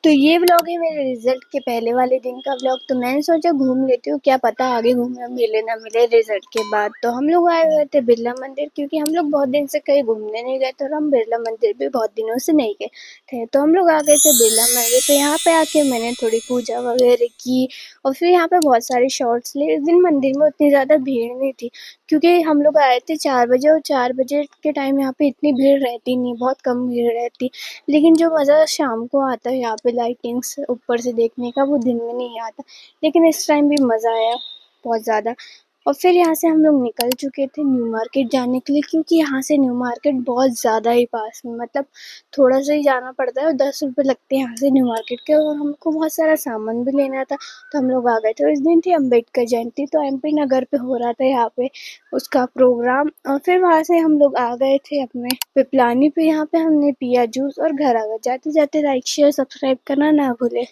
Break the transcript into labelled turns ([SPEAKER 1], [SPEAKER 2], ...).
[SPEAKER 1] तो ये व्लॉग है मेरे रिजल्ट के पहले वाले दिन का व्लॉग। तो मैंने सोचा घूम लेती हूँ, क्या पता आगे घूमने मिले ना मिले रिजल्ट के बाद। तो हम लोग आए हुए थे बिरला मंदिर, क्योंकि हम लोग बहुत दिन से कहीं घूमने नहीं गए थे और हम बिरला मंदिर भी बहुत दिनों से नहीं गए थे। तो हम लोग आ गए थे बिरला मंदिर। तो यहाँ पे आके मैंने थोड़ी पूजा वगैरह की और फिर यहाँ पे बहुत सारे शॉर्ट्स लिए। इस दिन मंदिर में उतनी ज़्यादा भीड़ नहीं थी, क्योंकि हम लोग आए थे 4 बजे और 4 बजे के टाइम यहाँ पे इतनी भीड़ रहती नहीं, बहुत कम भीड़ रहती। लेकिन जो मज़ा शाम को आता है यहाँ पे लाइटिंग्स ऊपर से देखने का, वो दिन में नहीं आता। लेकिन इस टाइम भी मज़ा आया बहुत ज़्यादा। और फिर यहाँ से हम लोग निकल चुके थे न्यू मार्केट जाने के लिए, क्योंकि यहाँ से न्यू मार्केट बहुत ज़्यादा ही पास में, मतलब थोड़ा सा ही जाना पड़ता है और 10 रुपये लगते हैं यहाँ से न्यू मार्केट के। और हमको बहुत सारा सामान भी लेना था, तो हम लोग आ गए थे। और इस दिन थी अम्बेडकर जयंती, तो MP नगर पे हो रहा था यहाँ पे उसका प्रोग्राम। और फिर वहाँ से हम लोग आ गए थे अपने पिपलानी पे। यहाँ पे हमने पिया जूस और घर आ गए। जाते जाते लाइक शेयर सब्सक्राइब करना ना भूले।